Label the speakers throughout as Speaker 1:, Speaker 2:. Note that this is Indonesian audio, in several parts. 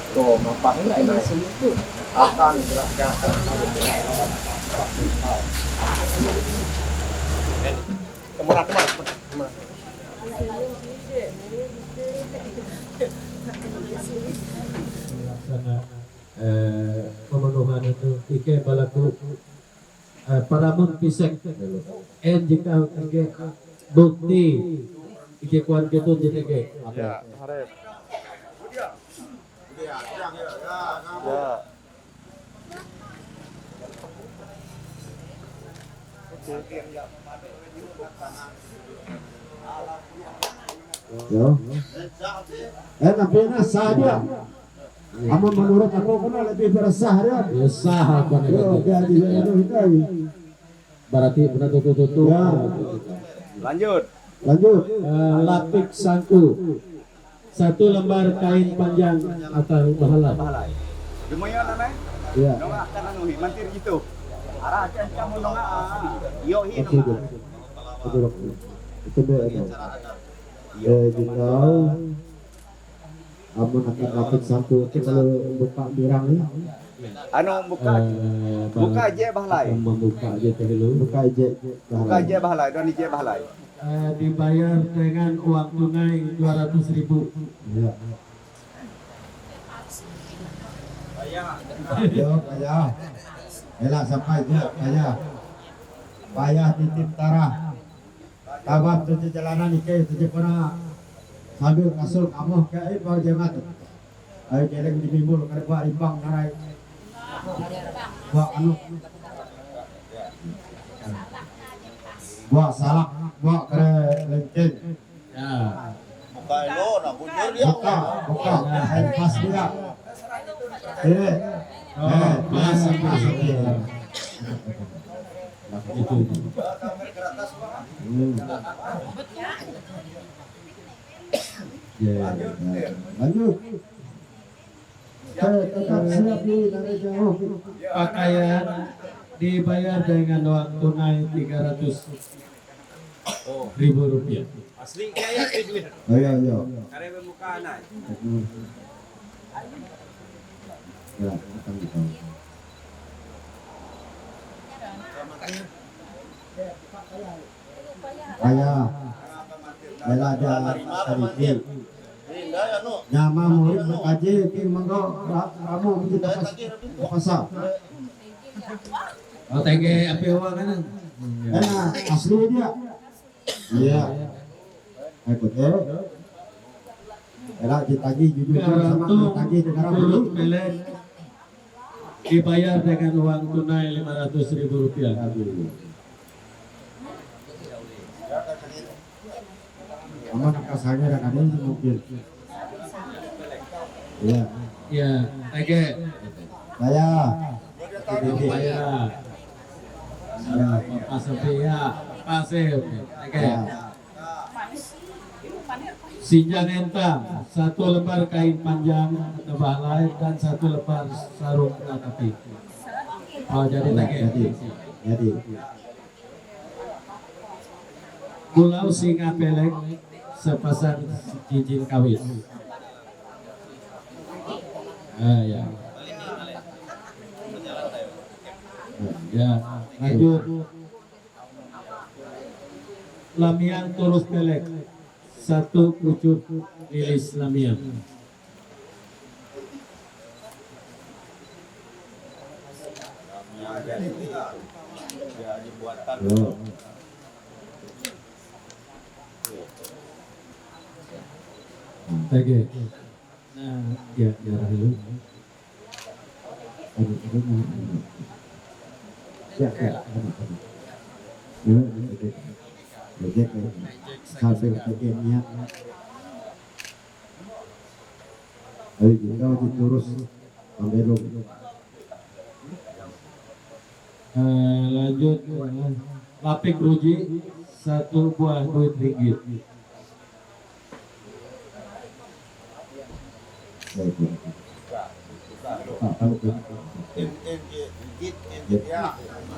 Speaker 1: Tuh, nampaknya ini itu akan gerakan
Speaker 2: pemenuhan itu ike balaku paramun pisek en jika ike bukti ike kuan gitu jadi ke
Speaker 1: ya, harap. Ya.
Speaker 2: yo nampaknya sah dia amun menurut aku kena lebih bersah dia ya sah apa berarti benar tutup ya.
Speaker 1: Lanjut.
Speaker 2: Lapik sangku 1 lembar kain panjang atau bahalai.
Speaker 1: Lumayan aneh.
Speaker 2: Ya.
Speaker 1: Nong akan anu mantir gitu. Arah acan kamu nong yo hi
Speaker 2: Oke,
Speaker 1: nong.
Speaker 2: itu dia itu. Ya, jika amun akan lapik sangku itu kalau buka birang ini.
Speaker 1: Anu buka aja bahalai.
Speaker 2: Membuka aja dulu. Buka aja
Speaker 1: bahalai dan ije bahalai.
Speaker 2: Dibayar dengan uang tunai 200.000. Ya. Payah. Elah sampai dia payah titip tarah. Tabab tu jalanan ike tu pernah sambil kasul kamu kayak bau jemat. Ayo jelek dimimbul kada buat rimbang narai. Buat anu. Buat salak, buat kada lencen. Ya.
Speaker 1: Buka lo, nak bujur dia.
Speaker 2: Buka. Pas dia. Pas. Itu. Lanjut. Tetap siap dari jauh. Pakaian dibayar dengan uang tunai 300.000 rupiah.
Speaker 1: Asli kaya duit.
Speaker 2: Ayo.
Speaker 1: Kare membuka anak.
Speaker 2: Ya, akan kita. Ayah, bela aja sedikit. Nyama murid mengkaji, kini mengko kamu begitu pasal. Oh, tege api uang kan? Enak, asli dia. Iya. Ikut ya. Enak ditagi jujur sama ditagi negara dulu. Dibayar dengan uang tunai 500.000 rupiah. Aman kasarnya dan ada yang mungkin. Iya. Iya. Oke. Saya. Saya. Ya, Pak Sofia, Pak Sef. Oke. Sinjang entang, 1 lembar kain panjang atau bahalai dan 1 lembar sarung ratapi. Oh, jadi jadi. Pulau Singa Pelek sepasang cincin kawin. Ya. Ya, lanjut. Lamian Turus Pelek 1 pucuk lilis lamian.
Speaker 3: Oke. Nah, ya dulu.
Speaker 2: Ya, sampai bagiannya. Ayo kita terus sampai lu.
Speaker 3: Lanjut lapik ruji 1 buah duit ringgit.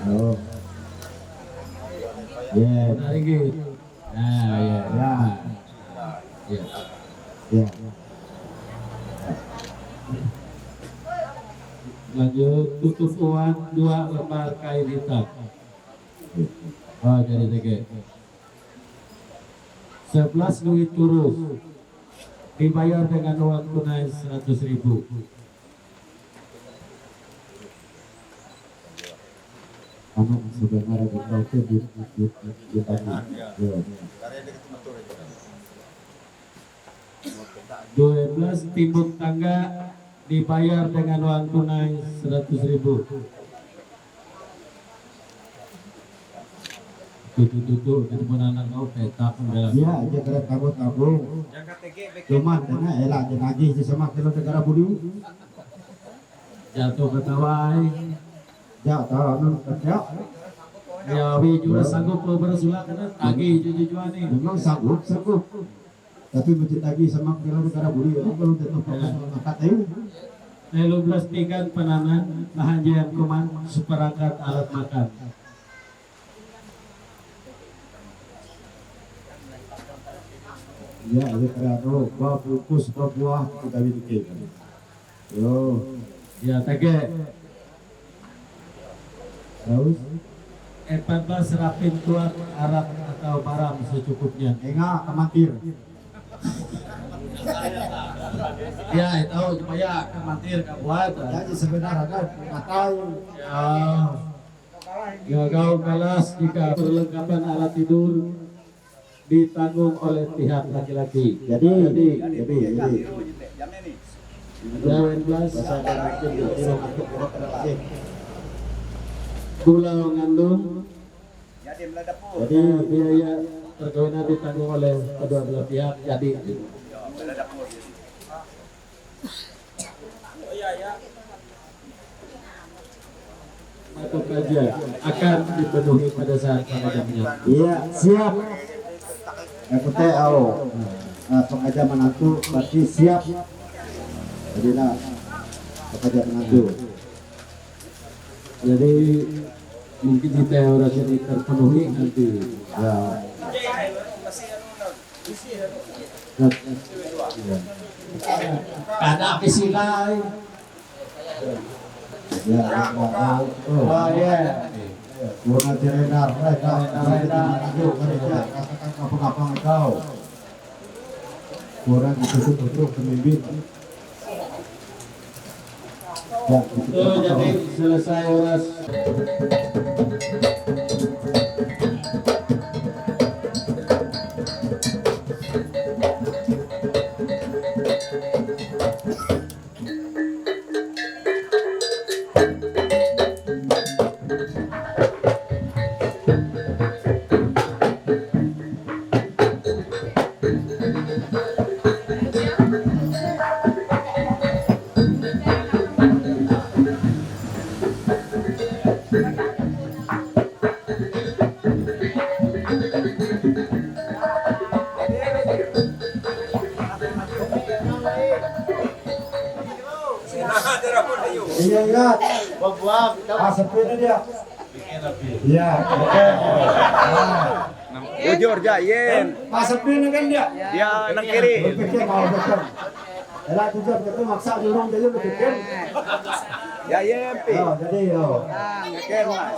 Speaker 2: Oh. Ya,
Speaker 3: Ringgit. Nah, ya.
Speaker 2: ya,
Speaker 3: Ya.
Speaker 2: ya.
Speaker 3: Lanjut tutup uang 2 lembar kain hitam. Oh, jadi tiga. 11 duit turus dibayar dengan uang tunai 100.000.
Speaker 2: Anu sebenarnya kita itu di tadi. Ya.
Speaker 3: 12 timbuk tangga dibayar dengan uang tunai 100.000. Tutu ketemu anak kau petak dalam.
Speaker 2: Ya, aja kira tabung. Cuman karena elak je lagi sesama kilo negara budi.
Speaker 3: Jatuh ke tawai.
Speaker 2: Ya, tahu nun kerja.
Speaker 3: Ya, wi juga sanggup bersulak karena tagih jujuan nih.
Speaker 2: Memang sanggup. Tapi mesti lagi sama kilo negara budi. Kalau tentu profesional angkat itu.
Speaker 3: 12 tigan penanan bahagian kuman seperangkat alat makan.
Speaker 2: Ya, ada kira tu bungkus buah kita bikin. Yo,
Speaker 3: Ya, tege.
Speaker 2: terus
Speaker 3: 14 rapin tuak arak atau baram secukupnya.
Speaker 2: enggak kematir.
Speaker 3: Ya, itu supaya kematir kabuat.
Speaker 2: Jadi sebenarnya kan tahu.
Speaker 3: Ya, kau balas jika perlengkapan alat tidur ditanggung oleh pihak laki-laki.
Speaker 2: Jadi
Speaker 3: Ya, 12 gula mengandung. Jadi biaya perkawinan ditanggung oleh kedua belah pihak. Jadi atau kajian akan dipenuhi pada saat pengajiannya.
Speaker 2: iya siap. Aku teh pengajar menantu berarti siap. Jadi lah pengajar menantu.
Speaker 3: Jadi mungkin kita orang ini terpenuhi nanti.
Speaker 2: Ya.
Speaker 3: Kada pisilai.
Speaker 2: Ya.
Speaker 3: Oh ya.
Speaker 2: Kurang teredar, mereka katakan apa-apa kau. Kurang ditutup pemimpin. Ya,
Speaker 3: Jadi selesai uras.
Speaker 2: iya ingat. Asapin dia. Iya, oke.
Speaker 1: Jujur Jayen.
Speaker 2: Asapin kan dia.
Speaker 1: Dia nang kiri.
Speaker 2: Berpikir mau betul. Elah jujur kita maksa jurung dia berpikir.
Speaker 1: Jayen pi.
Speaker 2: Oh, jadi
Speaker 1: Ngeken mas.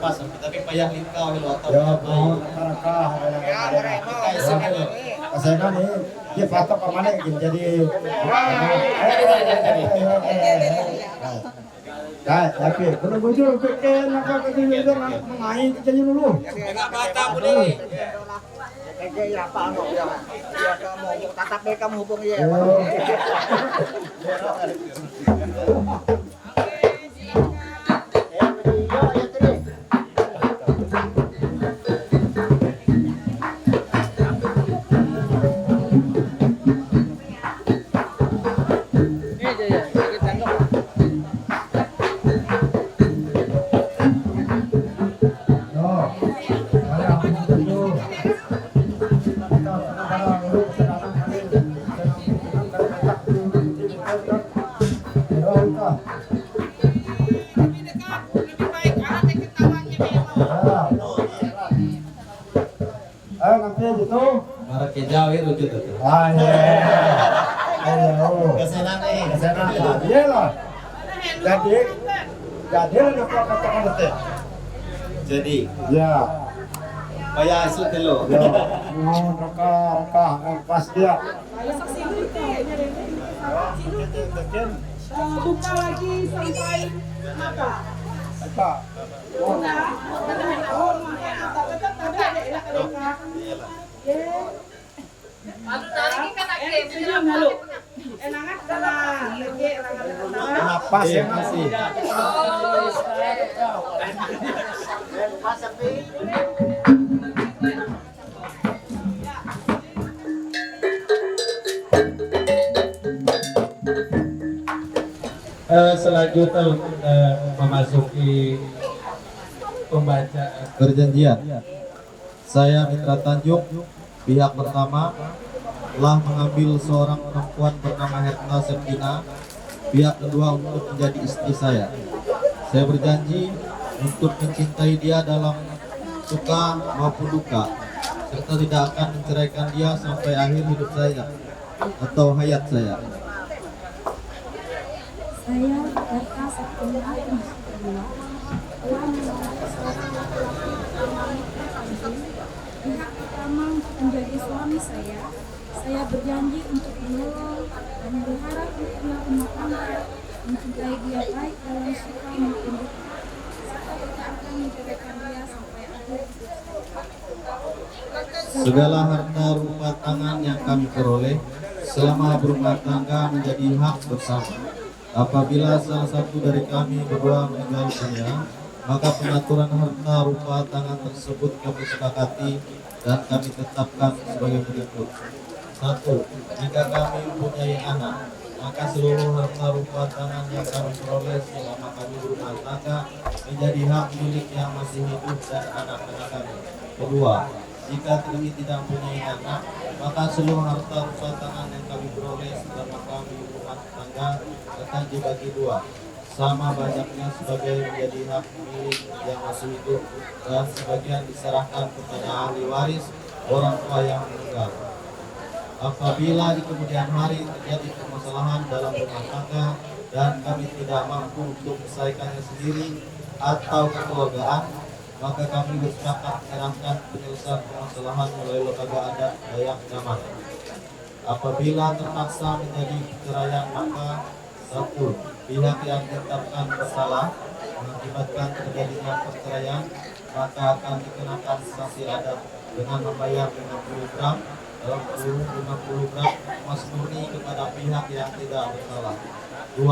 Speaker 3: pasang tapi payah lingkau lo atau
Speaker 2: Ya mohon raka kasana nih dia patok ke mana gitu jadi tapi kalau bujur pikir nak kerja itu mengain jadi dulu.
Speaker 4: Kaya apa ano ya? Ya kamu tatap kamu hubung ya.
Speaker 2: Ayo nanti gitu.
Speaker 3: marah kejauh itu gitu.
Speaker 2: Ayo.
Speaker 3: Kesana nih.
Speaker 2: Kesana. Iya lah. Jadi ada kata-kata teh.
Speaker 3: Jadi
Speaker 2: Ya.
Speaker 3: payah isu telo.
Speaker 2: Ya. Mohon raka pas dia.
Speaker 5: Buka lagi sampai apa?
Speaker 2: Apa?
Speaker 5: Udah, tetap ada enak enak. Senyum dulu. Enakan salah, lagi enakan.
Speaker 2: Napas ya masih.
Speaker 3: Selanjutnya memasuki pembacaan perjanjian. Saya Mitra Tanjung, pihak pertama telah mengambil seorang perempuan bernama Herna Septina, pihak kedua untuk menjadi istri saya. Saya berjanji untuk mencintai dia dalam suka maupun duka, serta tidak akan menceraikan dia sampai akhir hidup saya atau hayat saya.
Speaker 6: Saya Berta Septina kedua telah mengambil seorang laki-laki bernama Mitra Tanjung, pihak pertama untuk menjadi suami saya. Saya berjanji untuk menolong dan berharap dia rumah tangga, mencintai dia baik dalam suka maupun duka, serta tidak akan menceraikan dia sampai akhir hidup saya.
Speaker 3: Segala harta rumah tangan yang kami peroleh selama berumah tangga menjadi hak bersama. Apabila salah satu dari kami berdua meninggal dunia, maka pengaturan harta rumah tangan tersebut kami sepakati dan kami tetapkan sebagai berikut. 1. Jika kami mempunyai anak, maka seluruh harta rumah tangan yang kami peroleh selama kami berumah tangga menjadi hak milik yang masih hidup dan anak-anak kami. 2. Jika kami tidak mempunyai anak, maka seluruh harta rumah tangan yang kami peroleh selama kami berumah tangga akan dibagi dua, sama banyaknya sebagai menjadi hak milik yang masih hidup dan sebagian diserahkan kepada ahli waris orang tua yang meninggal. Apabila di kemudian hari terjadi permasalahan dalam rumah tangga dan kami tidak mampu untuk menyelesaikannya sendiri atau kekeluargaan, maka kami bersepakat menyerahkan penyelesaian permasalahan melalui lembaga adat Dayak Daman. Apabila terpaksa menjadi perceraian, maka 1. Pihak yang ditetapkan bersalah mengakibatkan terjadinya perceraian, maka akan dikenakan sanksi adat dengan membayar 50 gram dalam kurung 50 gram emas murni kepada pihak yang tidak bersalah. 2.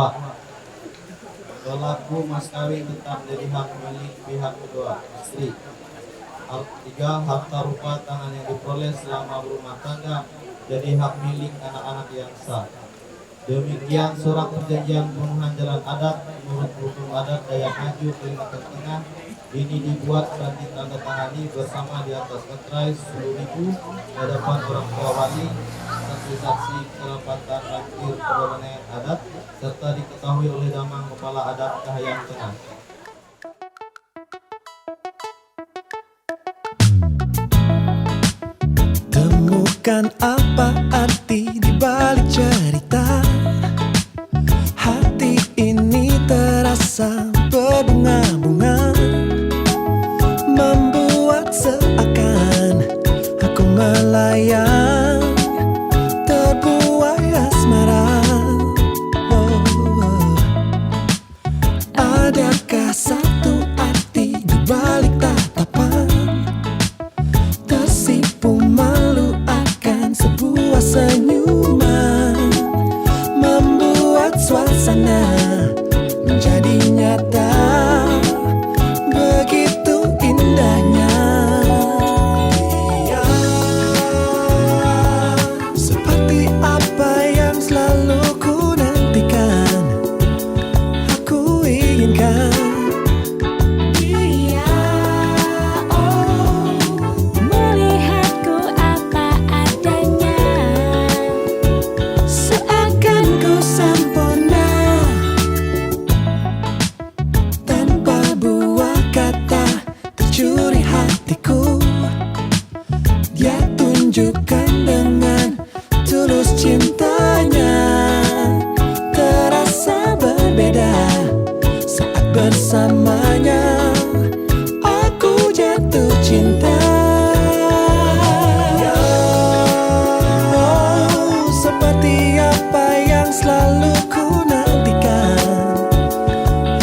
Speaker 3: Pelaku mas kawin tetap menjadi hak milik pihak kedua, istri. 3. Harta rumah tangan yang diperoleh selama berumah tangga jadi hak milik anak-anak yang sah. Demikian surat perjanjian pemenuhan jalan adat menurut hukum adat Dayak Ngaju Kalimantan Tengah ini dibuat dan ditandatangani bersama di atas materai 10.000 di hadapan orang tua wali, saksi-saksi kelapatan akhir perwenangan adat serta diketahui oleh Damang Kepala Adat Kahayang Tengah.
Speaker 7: Temukan apa arti di balik cerita. Hati ini terasa berbunga-bunga. tulus cintanya terasa berbeda saat bersamanya. Aku jatuh cinta. Oh, seperti apa yang selalu ku nantikan,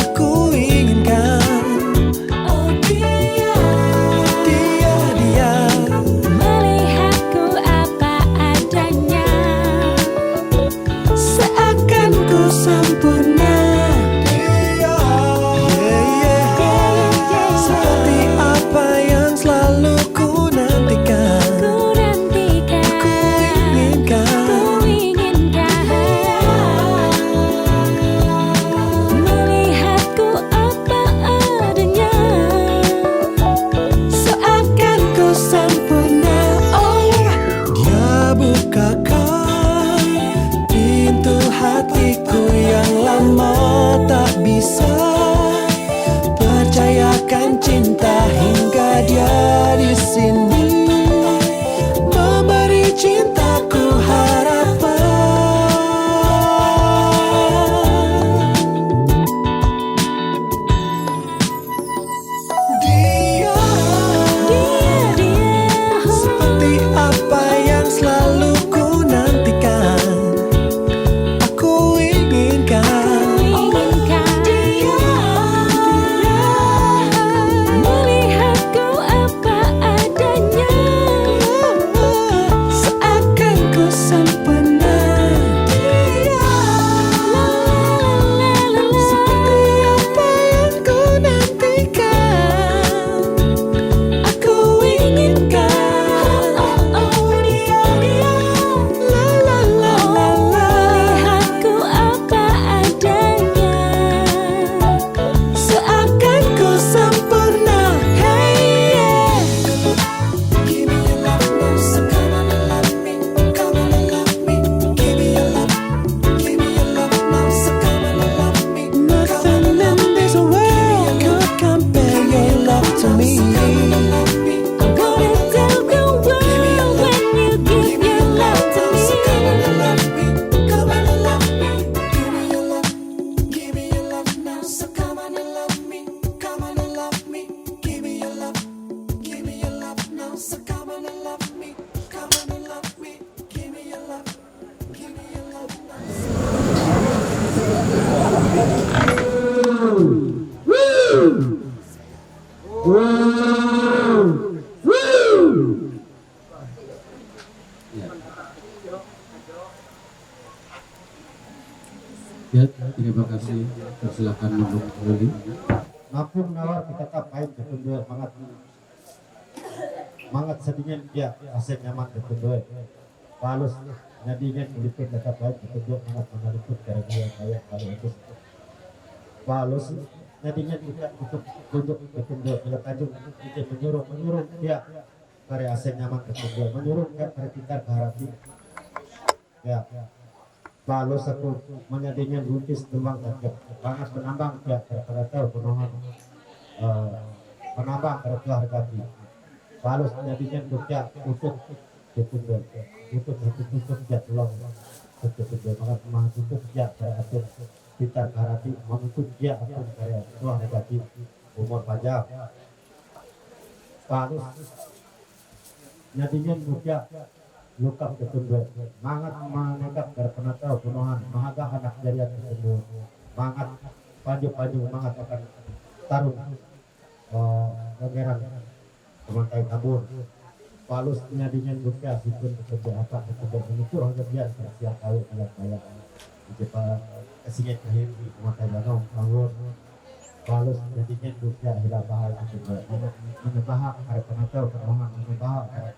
Speaker 7: aku inginkan. Oh dia melihatku apa adanya, seakan ku sempurna. Seperti apa yang selalu ku nantikan, aku inginkan. Melihatku apa adanya, seakan ku sempurna. Oh, dia bukakan pintu hatiku yang lama tak bisa percayakan cinta, hingga dia di sini memberi cintaku harapan. Dia seperti apa yang selalu ku nantikan, aku inginkan. Melihatku apa adanya, seakan ku sempurna. Seperti apa yang ku nantikan, aku inginkan. Melihatku apa adanya, seakan ku sempurna. Hey yeah. Give me your love now, so come on and love me, come on and love me. Give me your love, give me your love now, so come on and love me. Nothing in this world could compare your love to me. I'm gonna tell the world when you give your love to me. Come on and love me, come on and love me. Give me your love now, so come on and love me, come on and love me. Give me your love now, so come on and love me, come on and love me. Give me your love now.
Speaker 3: Ya, terima kasih. Persilakan mendukung kembali.
Speaker 2: Napun nawar kita tak baik ketunduk mangat sedingin dia asing nyaman ketunduk palus nyadingin meliput tetap baik ketunduk mangat mengaliput karena dia kayak kalau itu palus nyadingin kita untuk tunjuk ketunduk bila tajung kita menyuruh dia karya asing nyaman ketunduk menyuruh dia karya pintar berhati ya. Palus aku menyadingin buntis tumbang tajam banget menambang dia pada tahu penuhan menambang pada keluarga dia. Palus menyadingin dia untuk ketunduk untuk dia tolong ketunduk banget memang untuk dia pada atur pintar berhati menuntut dia atur karya keluarga dia umur pajak. Palus nyadingin dia lukap ketunduk mangat menganggap dari penatau penuhan mahaga anak jarian ketunduk mangat paju mangat akan tarung pangeran pemantai tabur. Palus nyadingin bukya sipun bekerja apa ketunduk menukur hanya dia siap tahu kayak Jepang kesingit terakhir di pemantai danau anggur. Palus nyadingin bukya hilang bahaya ketunduk menebahak hari penatau penuhan menebahak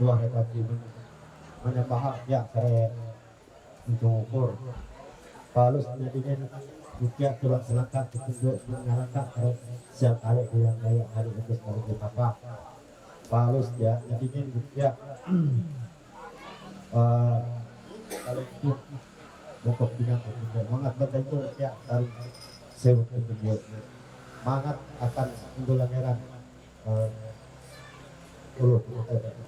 Speaker 2: dua rekati menebahak ya kare untuk ukur. Palus nyadingin bukya tulang selangkah ketunduk mengalangkah kare siap kali yang kayak hari itu sekali apa. Palus ya nyadingin bukya kalau itu bokok binang ketunduk mangat baca itu ya dari sewa ketunduk mangat akan unggulan heran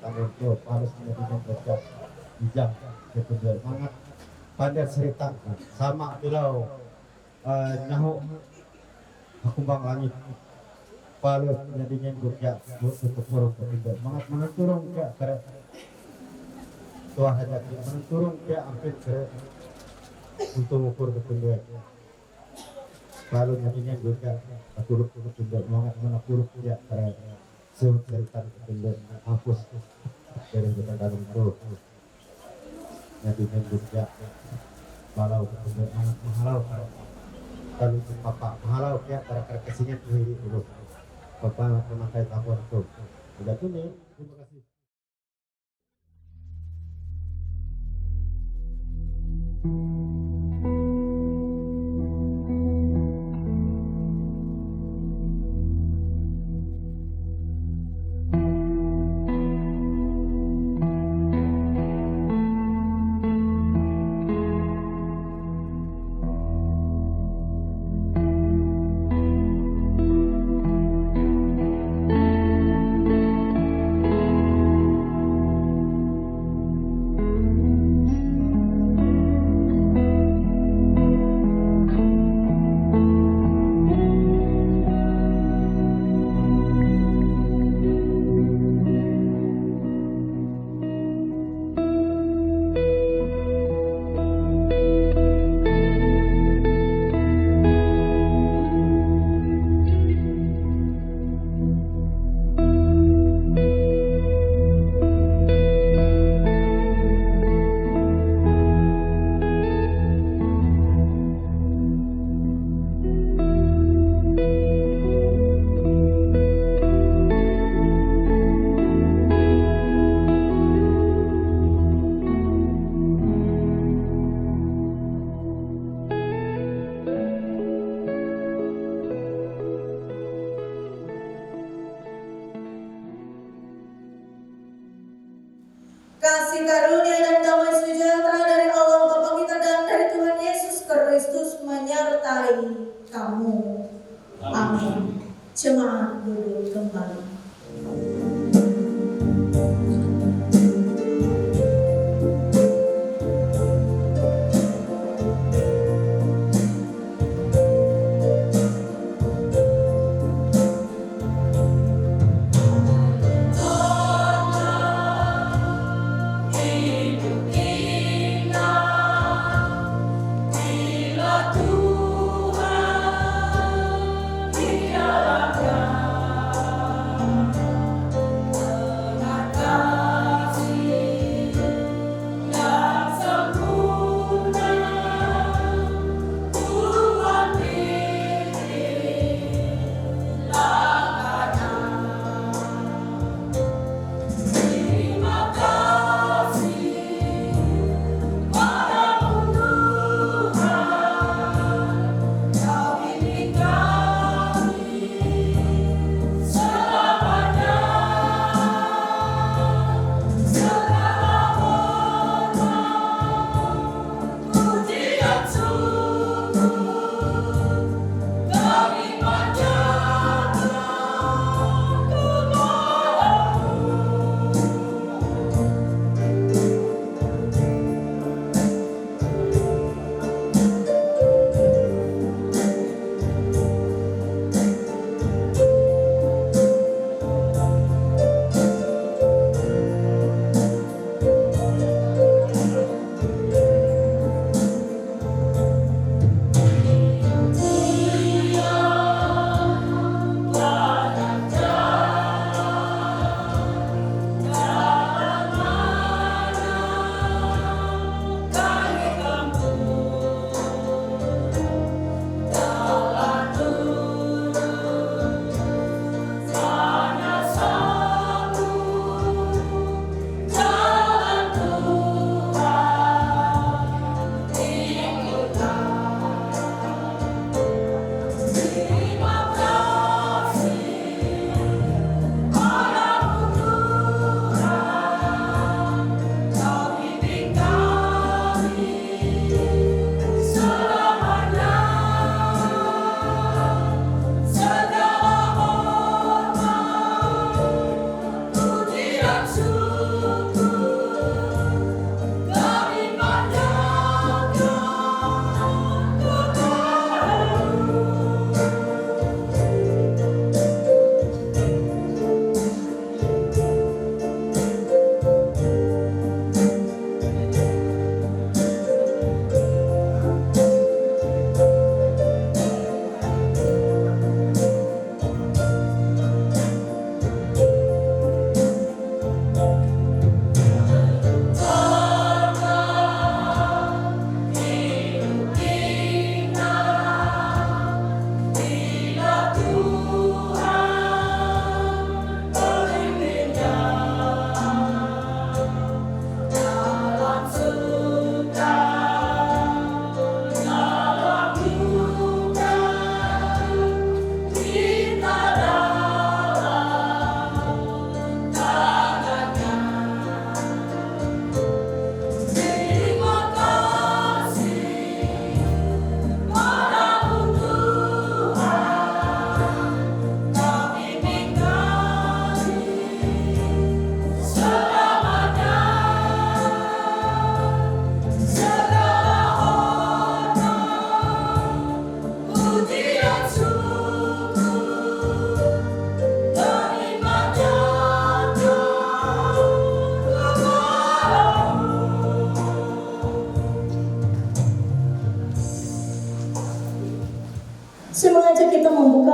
Speaker 2: tamu itu palus nyadingin bukya bijak ketunduk mangat pandai cerita sama bilau nyaho aku bang langit palu jadinya gurja untuk turun ke pinggir mangat menurun ke kere tuah hajat menurun ke hampir kere untuk ukur ke pinggir palu jadinya gurja aku turun ke pinggir mangat menurun ke kere cerita ke pinggir hapus dari kita dalam tuh jadinya gurja palau ke pinggir mangat menghalau kalau papa menghalau ya kere kesini tuh dulu Papa memakai tabur itu. Udah tuh nih. Terima kasih.
Speaker 5: Kasih karunia dan damai sejahtera dari Allah Bapa kita dan dari Tuhan Yesus Kristus menyertai kamu. Amin. Jemaat duduk kembali.
Speaker 7: Tuhan, dia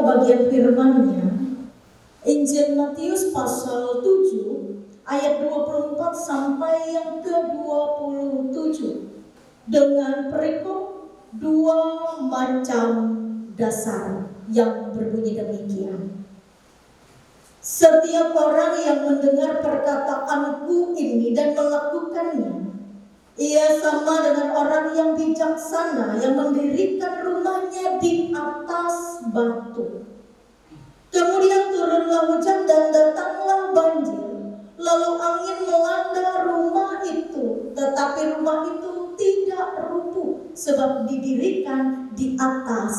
Speaker 5: bagian firman-Nya, Injil Matius pasal 7 ayat 24 sampai yang ke-27 dengan perikop 2 macam dasar yang berbunyi demikian. Setiap orang yang mendengar perkataanku ini dan melakukannya, ia sama dengan orang yang bijaksana yang mendirikan rumahnya di atas batu. Kemudian turunlah hujan dan datanglah banjir, lalu angin melanda rumah itu, tetapi rumah itu tidak runtuh sebab didirikan di atas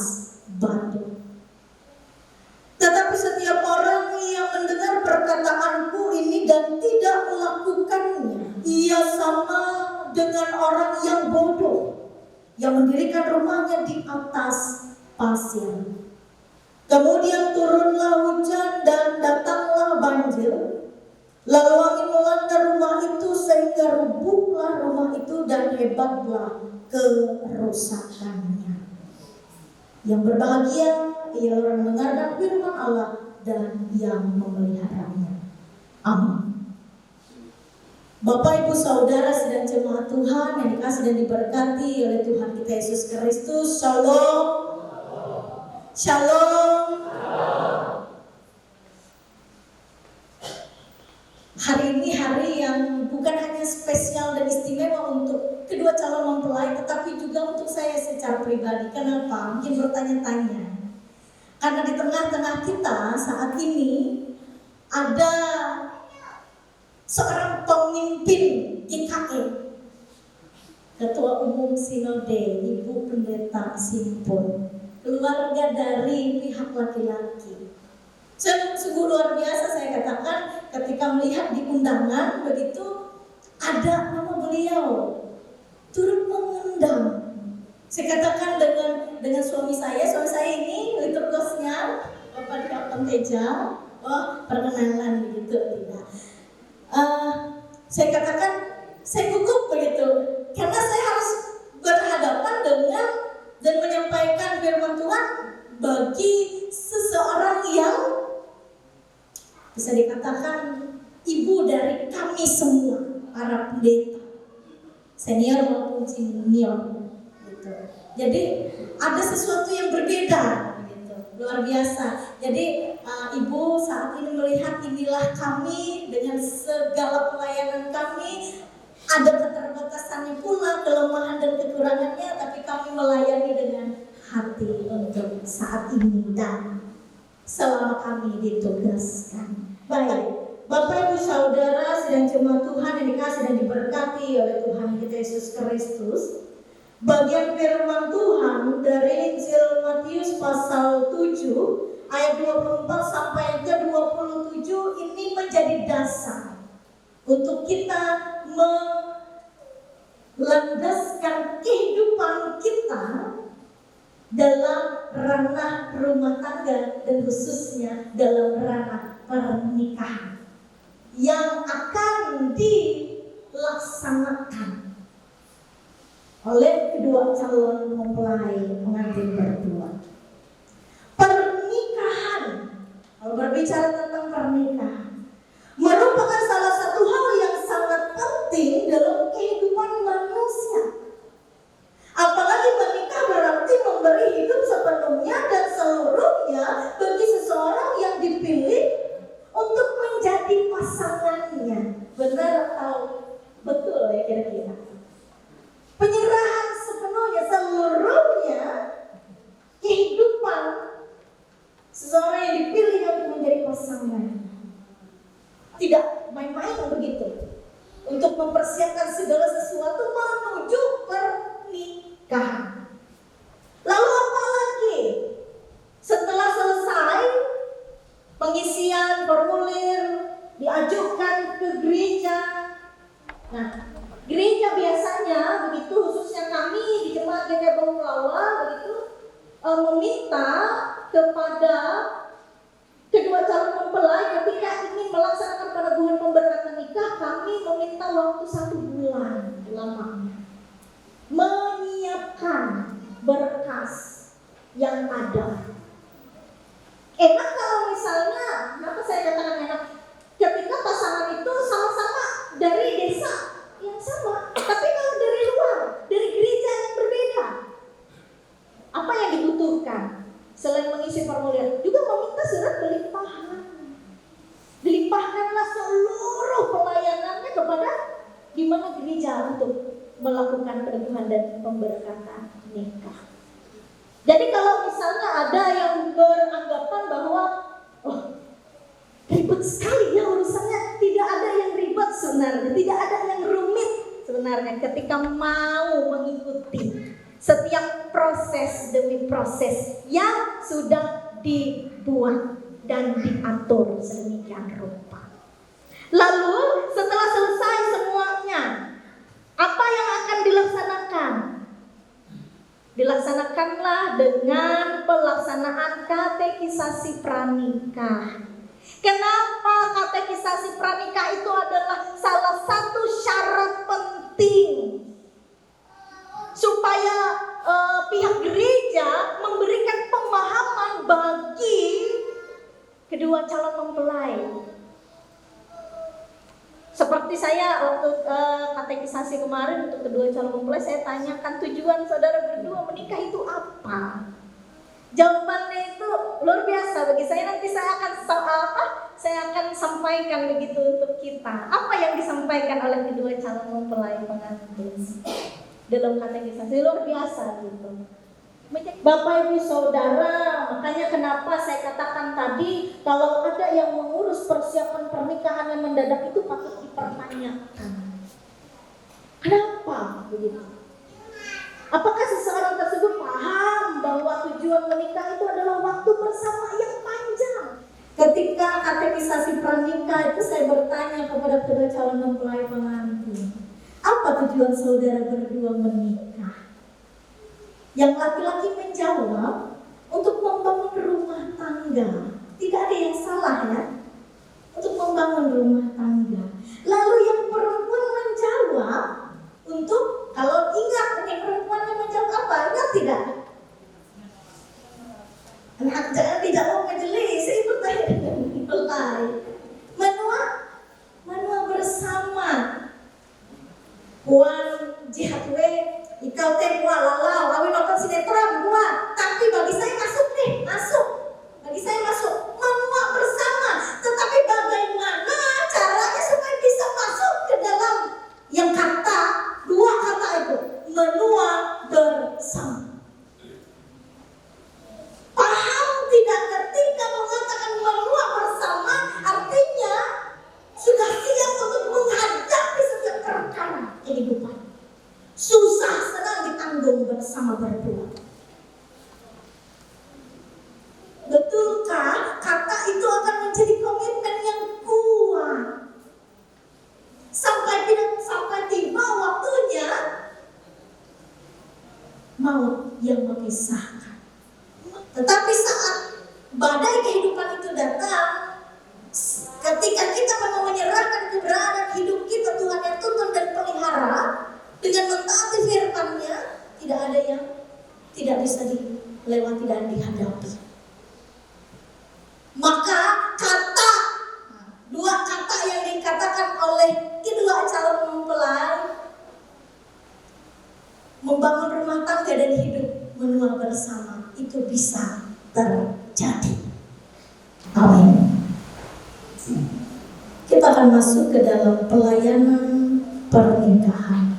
Speaker 5: batu. Tetapi setiap orang yang mendengar perkataanku ini dan tidak melakukannya, ia sama dengan orang yang bodoh yang mendirikan rumahnya di atas pasir. Kemudian turunlah hujan dan datanglah banjir, lalu angin melanda rumah itu sehingga rubuhlah rumah itu dan hebatlah kerusakannya. Yang berbahagia ialah orang mendengarkan firman Allah dan yang memeliharanya. Amin. Bapak, Ibu, Saudara sedang jemaat Tuhan yang dikasihi dan diberkati oleh Tuhan kita Yesus Kristus. Shalom. Shalom. Hari ini hari yang bukan hanya spesial dan istimewa untuk kedua calon mempelai, tetapi juga untuk saya secara pribadi. Kenapa? Mungkin bertanya-tanya. Karena di tengah-tengah kita saat ini ada seorang pemimpin GKE, Ketua Umum Sinode, Ibu Pendeta Simpon, keluarga dari pihak laki-laki. Sungguh luar biasa saya katakan ketika melihat di undangan begitu ada nama beliau turut mengundang. Saya katakan dengan suami saya ini liturgosnya Bapak Kapten Teja, perkenalan begitu tidak. Saya katakan saya gugup begitu karena saya harus berhadapan dengan dan menyampaikan firman Tuhan bagi seseorang yang bisa dikatakan ibu dari kami semua, para pendeta, senior maupun junior, gitu. Jadi ada sesuatu yang berbeda, gitu. Luar biasa. Jadi ibu saat ini melihat inilah kami dengan segala pelayanan kami, ada keterbatasannya pula, kelemahan dan kekurangannya, tapi kami melayani dengan hati untuk saat ini dan selama kami ditugaskan. Baik, Bapak, Ibu, Saudara sedang jemaat Tuhan yang dikasihi dan diberkati oleh Tuhan kita Yesus Kristus. Bagian firman Tuhan dari Injil Matius pasal 7 ayat 24 sampai ke 27 ini menjadi dasar untuk kita melandaskan kehidupan kita dalam ranah rumah tangga dan khususnya dalam ranah pernikahan yang akan dilaksanakan oleh kedua calon mempelai pengantin berdua. Pernikahan, kalau berbicara tentang pernikahan, merupakan salah satu hal yang sangat penting dalam kehidupan manusia. Apalagi menikah berarti memberi hidup sepenuhnya dan seluruhnya bagi seseorang yang dipilih untuk menjadi pasangannya. Benar atau betul ya kira-kira? Penyerahan sepenuhnya, seluruhnya kehidupan seseorang yang dipilih untuk menjadi pasangan. Tidak main-main begitu. Untuk mempersiapkan segala sesuatu menuju pernikahan. Lalu apa lagi? Setelah selesai pengisian formulir diajukan ke gereja. Nah, gereja biasanya begitu, khususnya kami di Jemaat Gereja Banglawa begitu meminta kepada kedua calon mempelai ketika ingin melaksanakan peneguhan pemberkatan nikah, kami meminta waktu 1 bulan lamanya menyiapkan berkas yang ada. pernikahan dan pemberkatan nikah. Jadi kalau misalnya ada yang beranggapan bahwa ribet sekali ya urusannya, tidak ada yang ribet sebenarnya, tidak ada yang rumit sebenarnya ketika mau mengikuti setiap proses demi proses yang sudah dibuat dan diatur sedemikian rupa. Lalu setelah selesai semuanya, apa yang akan dilaksanakan? Dilaksanakanlah dengan pelaksanaan katekisasi pranikah. Kenapa katekisasi pranikah itu adalah salah satu syarat penting supaya pihak gereja memberikan pemahaman bagi kedua calon mempelai. Seperti saya waktu katekisasi kemarin untuk kedua calon mempelai, saya tanyakan tujuan saudara berdua menikah itu apa? Jawabannya itu luar biasa bagi saya. Nanti saya akan sampaikan begitu untuk kita. Apa yang disampaikan oleh kedua calon mempelai pengantin dalam katekisasi, luar biasa gitu. Bapak Ibu Saudara, makanya kenapa saya katakan tadi kalau ada yang mengurus persiapan pernikahan yang mendadak itu patut dipertanyakan. Kenapa begitu? Apakah seseorang tersebut paham bahwa tujuan menikah itu adalah waktu bersama yang panjang? Ketika katekisasi pranikah itu saya bertanya kepada kedua calon mempelai pengantin, apa tujuan saudara berdua menikah? Yang laki-laki menjawab, untuk membangun rumah tangga. Tidak ada yang salah ya, untuk membangun rumah tangga. Lalu yang perempuan menjawab, untuk, kalau ingat nih perempuan yang menjawab apa? Ingat tidak? Anak jangan tidak mau majelis, saya bertanya dengan mempelai. Menua bersama. Puan jihadwe, ikau teh gua lalau, lawi nonton sinetron gua. Tapi bagi saya masuk nih, masuk. Bagi saya masuk. Menua bersama. Tetapi bagaimana caranya supaya bisa masuk ke dalam yang kata, dua kata itu, menua bersama. Paham tidak ketika mengatakan menua bersama, artinya sudah siap untuk menghadapi setiap perkara kehidupan. Susah senang ditanggung bersama berdua. Betulkah kata itu akan menjadi komitmen yang kuat sampai tiba waktunya maut yang memisahkan. Tetapi saat badai kehidupan itu datang, ketika kita memang menyerahkan keberadaan hidup kita Tuhan yang tuntun dan pelihara dengan mentaati firman-Nya, tidak ada yang tidak bisa dilewati dan dihadapi. Maka dua kata yang dikatakan oleh kedua calon mempelai, membangun rumah tangga dan hidup menua bersama, itu bisa terjadi. Amin. Kita akan masuk ke dalam pelayanan pernikahan.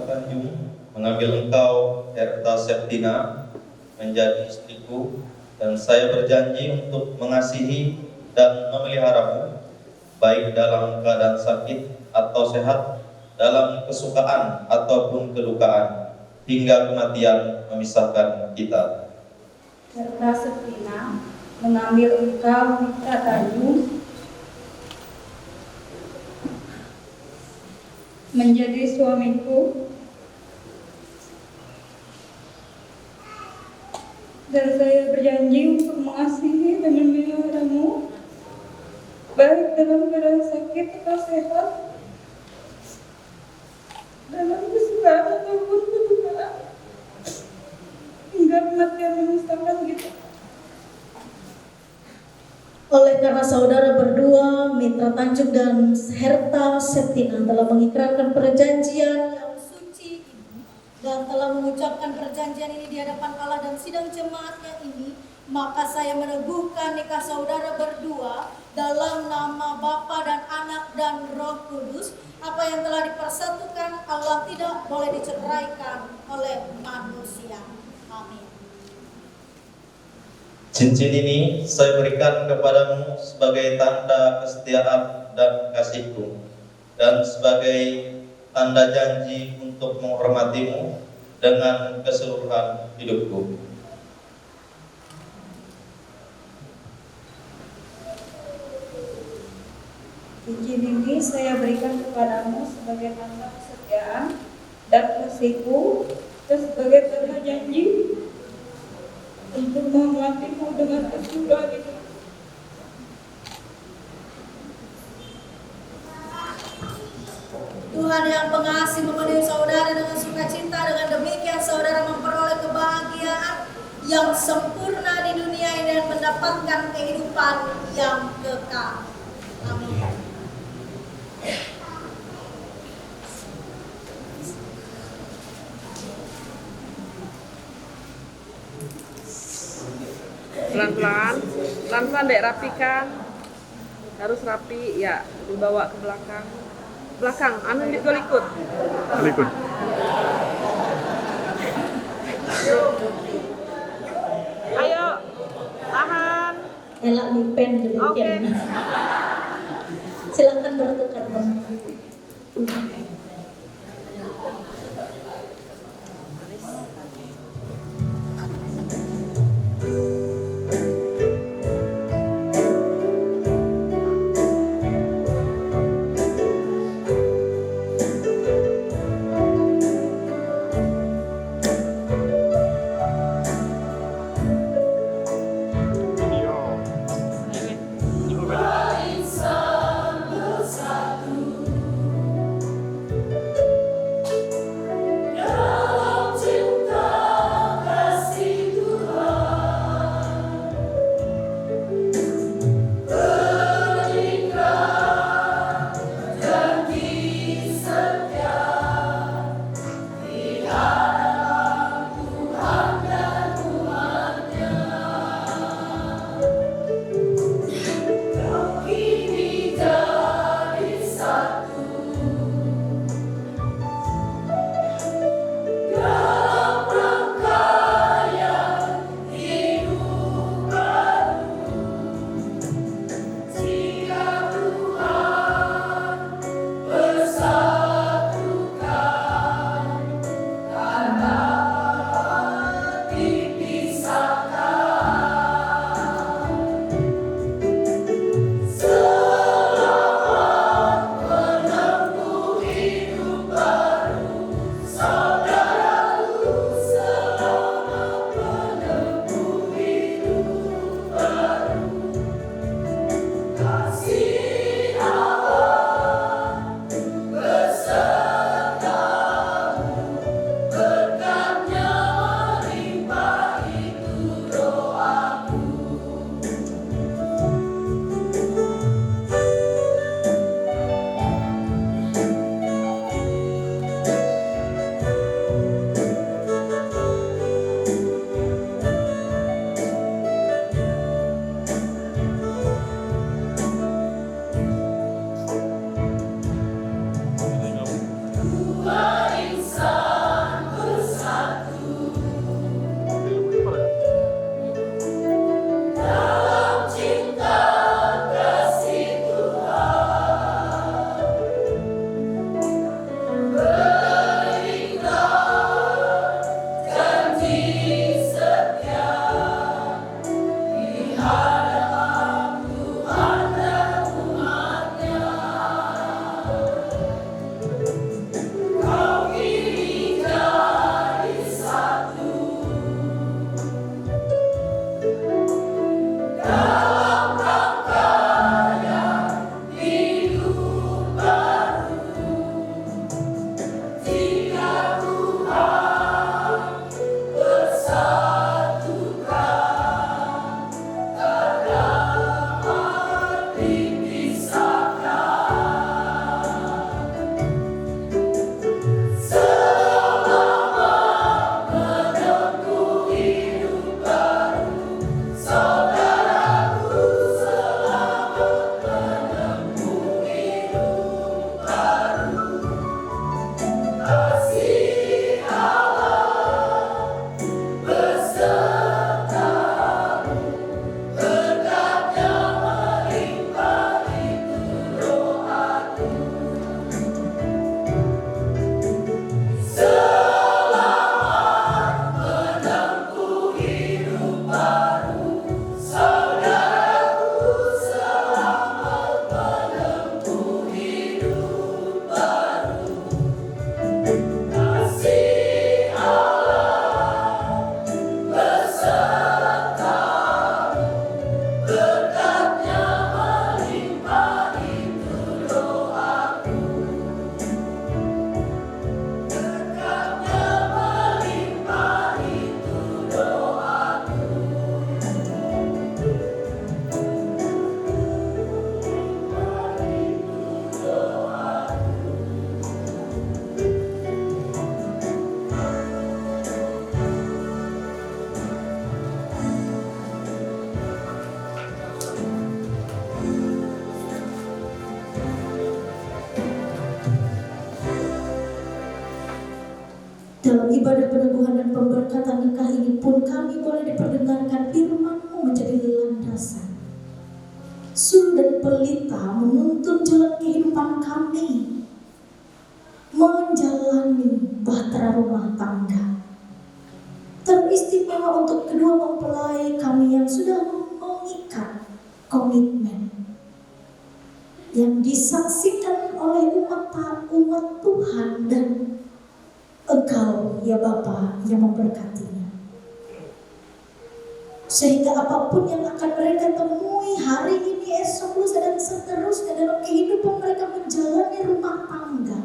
Speaker 3: Tanjung mengambil engkau, Herta Septina, menjadi istriku, dan saya berjanji untuk mengasihi dan memeliharamu, baik dalam keadaan sakit atau sehat, dalam kesukaan ataupun kedukaan, hingga kematian memisahkan kita.
Speaker 6: Herta Septina mengambil engkau, Mitra Tanjung, menjadi suamiku, dan saya berjanji untuk mengasihi dan memeliharamu, baik dalam keadaan sakit atau sehat, dalam kesukaan ataupun kedukaan, hingga kematian memisahkan kita.
Speaker 5: Oleh karena saudara berdua, Mitra Tanjung dan Herta Septina telah mengikrarkan perjanjian yang suci ini dan telah mengucapkan perjanjian ini di hadapan Allah dan sidang jemaatnya ini, maka saya meneguhkan nikah saudara berdua dalam nama Bapa dan Anak dan Roh Kudus. Apa yang telah dipersatukan Allah tidak boleh diceraikan oleh manusia. Amin.
Speaker 3: Cincin ini saya berikan kepadamu sebagai tanda kesetiaan dan kasihku, dan sebagai tanda janji untuk menghormatimu dengan keseluruhan hidupku.
Speaker 6: Cincin ini saya berikan kepadamu sebagai tanda kesetiaan dan kasihku, dan sebagai tanda janji untuk menghormatimu dengan keseluruhan hidup.
Speaker 5: Tuhan yang pengasih memenuhi saudara dengan sukacita. Dengan demikian saudara memperoleh kebahagiaan yang sempurna di dunia ini dan mendapatkan kehidupan yang kekal. Amin.
Speaker 8: Pelan-pelan dek, rapikan, harus rapi ya, dibawa ke belakang, anu ikut. Ayo, tahan.
Speaker 5: Elak lipen demikian.
Speaker 8: Oke.
Speaker 5: Silakan bertukar Bang. Dalam ibadah peneguhan dan pemberkatan nikah ini pun kami boleh diperdengarkan firman-Mu menjadi landasan. Suluh dan pelita menuntun jalan kehidupan kami, menjalani bahtera rumah tangga. Teristimewa untuk kedua mempelai kami yang sudah mengikat komitmen yang disaksikan oleh umat Tuhan dan Engkau ya Bapa yang memberkatinya. Sehingga apapun yang akan mereka temui hari ini, esok, lusa dan seterusnya dalam kehidupan mereka menjalani rumah tangga,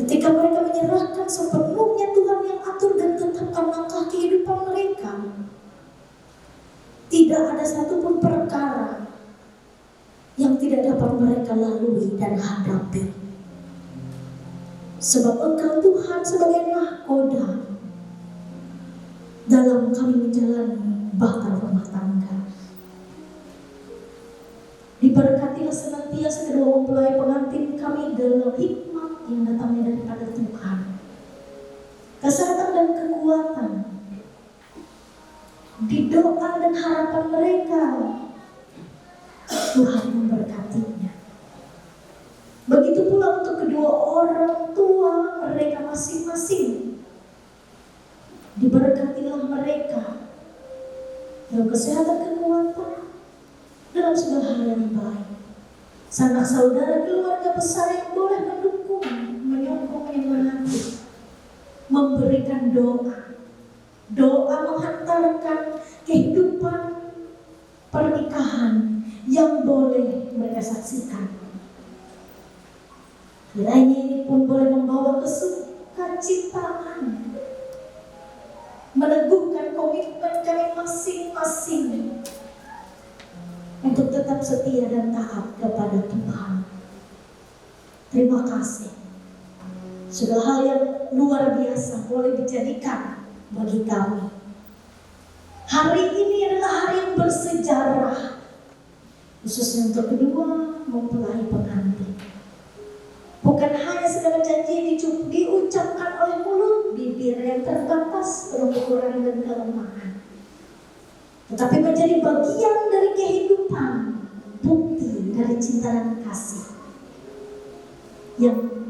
Speaker 5: ketika mereka menyerahkan sepenuhnya Tuhan yang atur dan tetapkan langkah kehidupan mereka, tidak ada satupun perkara yang tidak dapat mereka lalui dan hadapi. Sebab Engkau Tuhan sebagai nahkoda dalam kami menjalani bahtera rumah tangga. Diberkatilah senantiasa kedua mempelai pengantin kami dalam hikmat yang datangnya daripada Tuhan, kesehatan dan kekuatan di doa dan harapan mereka. Tuhan memberkatinya. Begitu pula untuk kedua orang tua mereka masing-masing. Diberkatilah mereka dalam kesehatan, kekuatan, dalam segala hal yang baik. Sanak saudara keluarga besar yang boleh mendukung, menyokong, menyemangati, memberikan doa. Doa menghantarkan kehidupan pernikahan yang boleh mereka saksikan. Kiranya ini pun boleh membawa kesukacitaan, meneguhkan komitmen kami masing-masing untuk tetap setia dan taat kepada Tuhan. Terima kasih. Segala hal yang luar biasa boleh dijadikan bagi kami. Hari ini adalah hari yang bersejarah, khususnya untuk kedua mempelai pengantin. Bukan hanya segala janji diucapkan oleh mulut, bibir yang terbatas, penuh kekurangan dan kelemahan, tetapi menjadi bagian dari kehidupan, bukti dari cinta dan kasih yang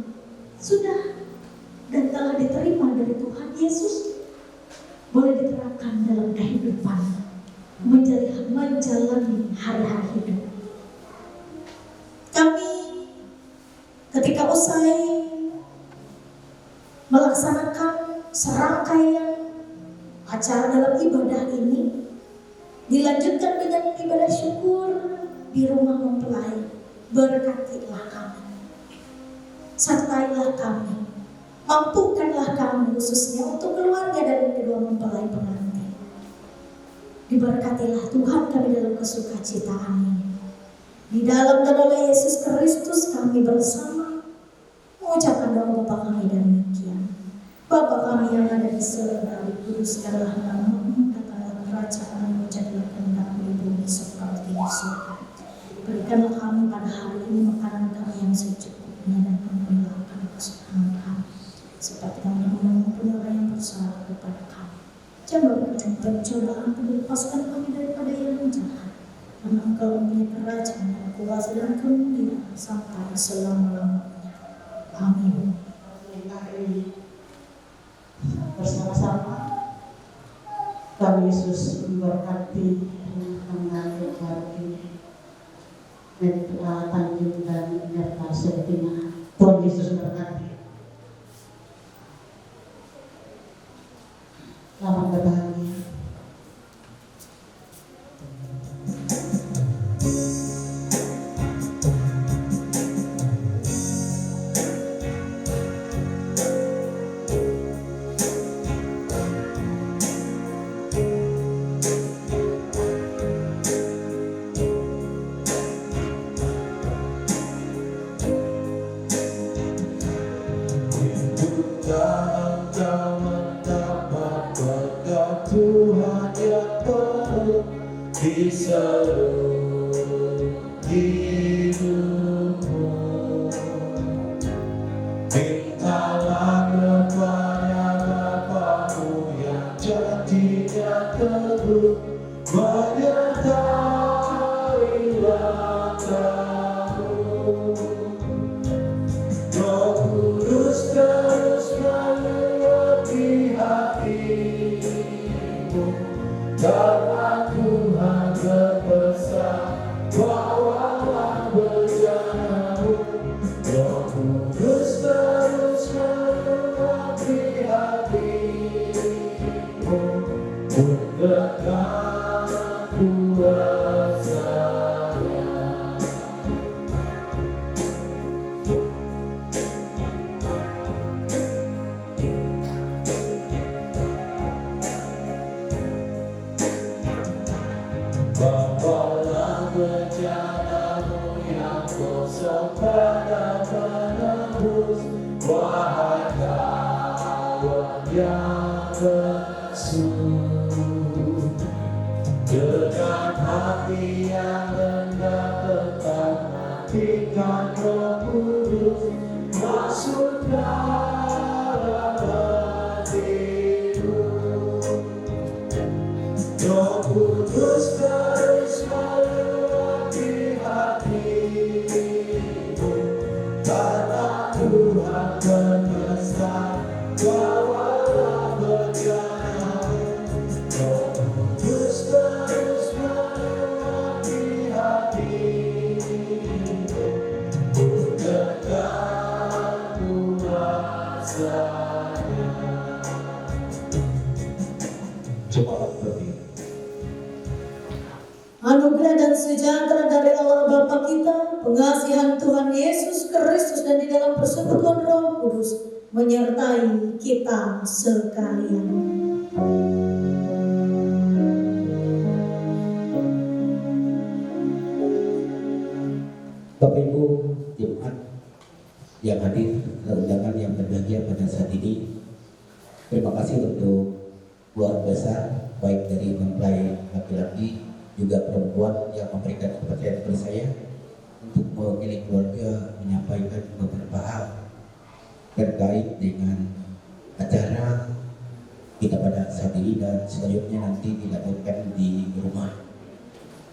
Speaker 5: sudah dan telah diterima dari Tuhan Yesus, boleh diterapkan dalam kehidupan, menjalani hari-hari hidup. Kami ketika usai melaksanakan serangkaian acara dalam ibadah ini, dilanjutkan dengan ibadah syukur di rumah mempelai. Berkatilah kami, sertailah kami, mampukanlah kami khususnya untuk keluarga dan kedua mempelai pengantin. Diberkatilah Tuhan kami dalam kesukacitaan ini. Di dalam dan oleh Yesus Kristus kami bersama mengucapkan doa Bapa kami demikian. Bapa kami yang ada di surga, dikuduskanlah nama-Mu, datanglah kerajaan-Mu, jadilah kehendak-Mu di bumi seperti di surga. Berikanlah kami pada hari ini makanan kami yang secukupnya, dan ampunilah kami kesalahan kami, seperti kami mengampuni orang yang bersalah kepada kami. Jangan berikan pencobaan, lepaskan kami daripada yang jahat. Karena Engkau mempunyai kerajaan dan kuasa dan kemuliaan sampai selama-lamanya. Amin.
Speaker 9: Mari bersama-sama Tuhan Yesus memberkati mengalir hari ini. Doa Tanjung dan Nerta Septina. Tuhan Yesus memberkati. Selamat berbahagia.
Speaker 7: Tuhan yang penuh di seluruh hidupmu. Mintalah yang bersyukur, dengan hati yang rendah tetap nantikan Roh Kudus masuk dalam hatimu. Roh Kudus terus meluap hatimu, karena Tuhan menyesal bawalah berjalan. Roh Kudus terus meluap hatimu, dengan kuasanya. Coba berpikir.
Speaker 5: Anugerah dan sejahtera dari Allah Bapa kita, pengasihan Tuhan Yesus Kristus dan di dalam persekutuan Roh Kudus menyertai kita sekalian.
Speaker 10: Bapak Ibu Jemaat yang hadir dan undangan yang berbahagia pada saat ini, terima kasih untuk keluarga besar baik dari mempelai laki-laki juga perempuan yang memberikan kepercayaan kepada saya untuk mewakili keluarga menyampaikan beberapa hal terkait dengan acara kita pada saat ini dan selanjutnya nanti dilakukan di rumah.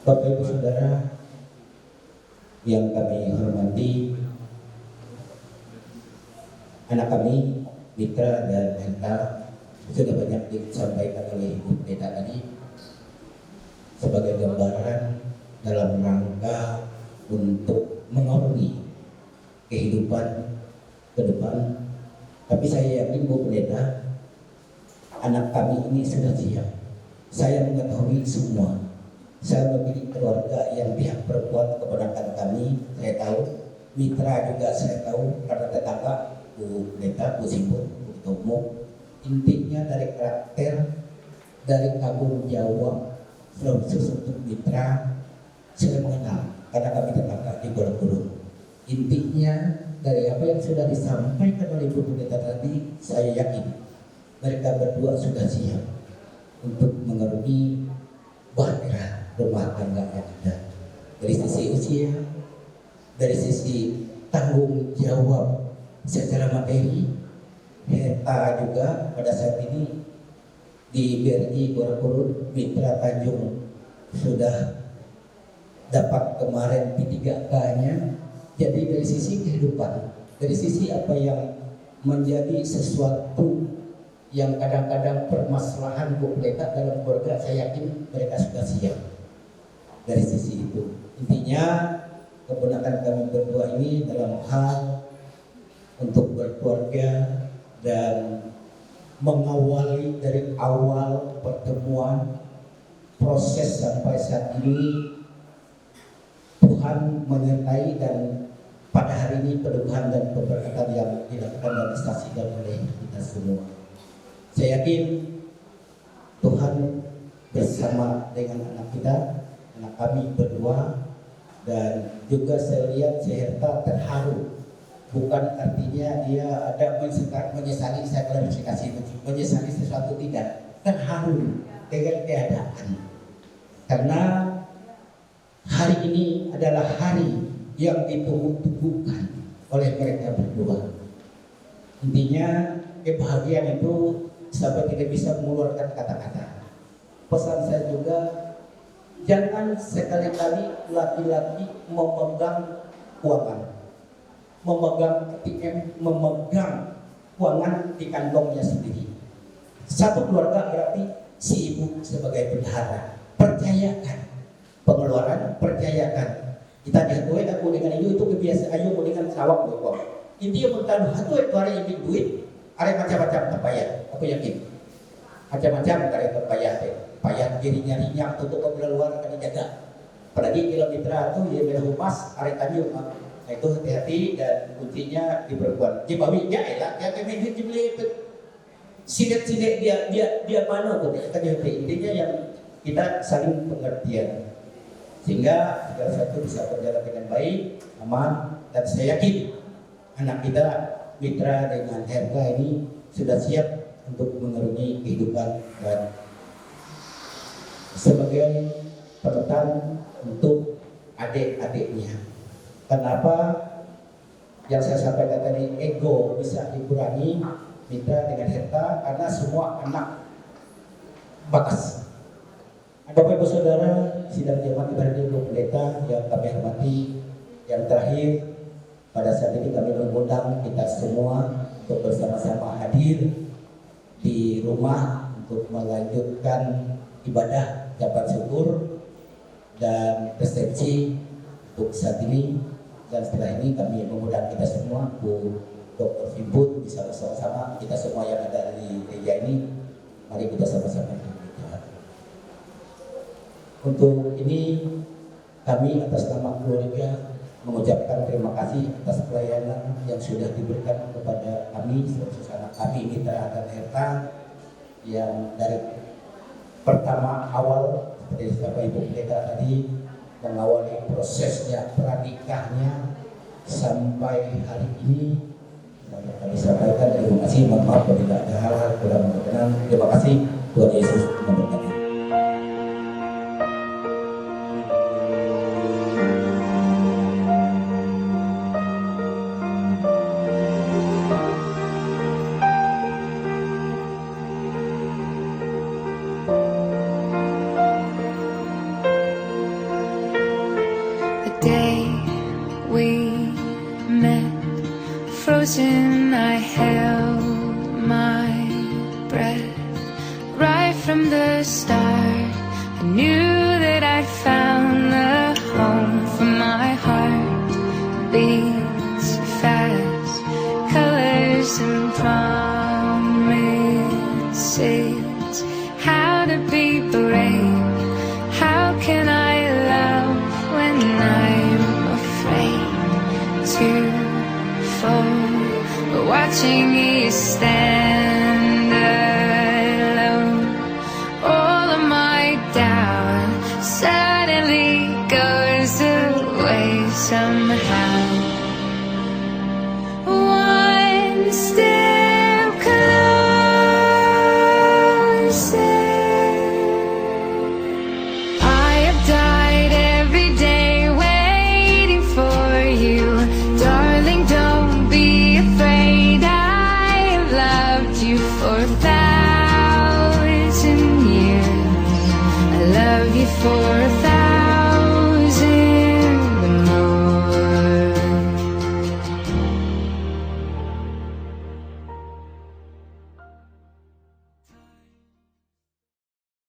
Speaker 10: Bapak Ibu Saudara yang kami hormati, anak kami Mitra dan Enta sudah banyak disampaikan oleh Ibu Pendeta tadi sebagai gambaran dalam rangka untuk mengarungi kehidupan ke depan. Tapi saya yakin Bu Pendeta, anak kami ini sudah siap. Saya mengetahui semua. Saya memiliki keluarga yang pihak perempuan keponakan kami, saya tahu. Mitra juga saya tahu karena tetangga Bu Pendeta, Bu Simbol, Bu Tomo. Intinya dari karakter, dari tanggung jawab, khusus untuk Mitra saya mengenal karena kami tetangga di Gorontalo. Intinya dari apa yang sudah disampaikan oleh Ibu Pendeta tadi, saya yakin mereka berdua sudah siap untuk mengarungi bahtera rumah tangga yang ada. Dari sisi usia, dari sisi tanggung jawab secara materi, Heta juga pada saat ini di BRI Gorontalo Mitra Tanjung sudah dapat kemarin P3K-nya. Jadi dari sisi kehidupan, dari sisi apa yang menjadi sesuatu yang kadang-kadang permasalahan Bu Pendeta dalam keluarga, saya yakin mereka sudah siap. Dari sisi itu, intinya keponakan kami berdua ini dalam hal untuk berkeluarga dan mengawali dari awal pertemuan proses sampai saat ini Tuhan menyertai, dan pada hari ini perubahan dan pemberkatan yang dilakukan dan disaksikan oleh kita semua. Saya yakin Tuhan bersama dengan anak kita, anak kami berdua, dan juga saya lihat Seherta terharu. Bukan artinya dia ada menyesali, saya klarifikasi itu, menyesali sesuatu, tidak, terharu dengan keadaan. Karena hari ini adalah hari yang ditunggu-tunggukan oleh mereka berdua. Intinya kebahagiaan itu sampai tidak bisa mengeluarkan kata-kata. Pesan saya juga, jangan sekali-kali laki-laki memegang keuangan, memegang ATM, memegang keuangan di kantongnya sendiri. Satu keluarga berarti si ibu sebagai bendahara, percayakan pengeluaran, percayakan. Kita dihatui aku dengan itu kebiasaan ayo dengan sawak bokong. Intinya bertaruh hatu itu hari ini duit, ada macam-macam terbayar. Aku yakin macam-macam dari terbayar. Payah dirinya rinyak untuk keluar akan dijaga. Apalagi kalau Mitra itu ya beda humas, ada tanjung. Nah itu hati-hati dan kuncinya di perempuan. Jibawinya elah, ya kami dibeli silet-silet dia mana tuh? Intinya yang kita saling pengertian sehingga segala sesuatu bisa berjalan dengan baik, aman, dan saya yakin anak kita Mitra dengan Herga ini sudah siap untuk mengarungi kehidupan dan sebagai penetan untuk adik-adiknya. Kenapa yang saya sampaikan tadi ego bisa dikurangi mitra dengan harta, karena semua anak batas. Bapak Ibu Saudara, sidang jemaat ibadah Ibu Pendeta yang kami hormati, yang terakhir pada saat ini kami mengundang kita semua untuk bersama-sama hadir di rumah untuk melanjutkan ibadah ucapan syukur dan resepsi untuk saat ini. Dan setelah ini kami mengundang kita semua, Bu Dr. Fimbut, bisa bersama-sama kita semua yang ada di gereja ini, mari kita sama-sama berbicara. Untuk ini kami atas nama keluarga mengucapkan terima kasih atas pelayanan yang sudah diberikan kepada kami, sesama kami mitra dan harta yang dari pertama awal seperti Bapak Ibu Pendeta tadi mengawali prosesnya pranikahnya sampai hari ini. Kami sampaikan terima kasih, mohon maaf apabila ada hal-hal kurang berkenan. Terima kasih, Tuhan Yesus memberkati.
Speaker 7: The day we met, frozen, I held my breath. Right from the start, I knew that I found the home for my heart. Beats fast, colors and promises. How to be brave, how can I love when I'm afraid to fall? But watching you stand alone, all of my doubt suddenly goes away somehow. One step closer. I have died every day waiting for you, darling. Don't be afraid. I have loved you for that.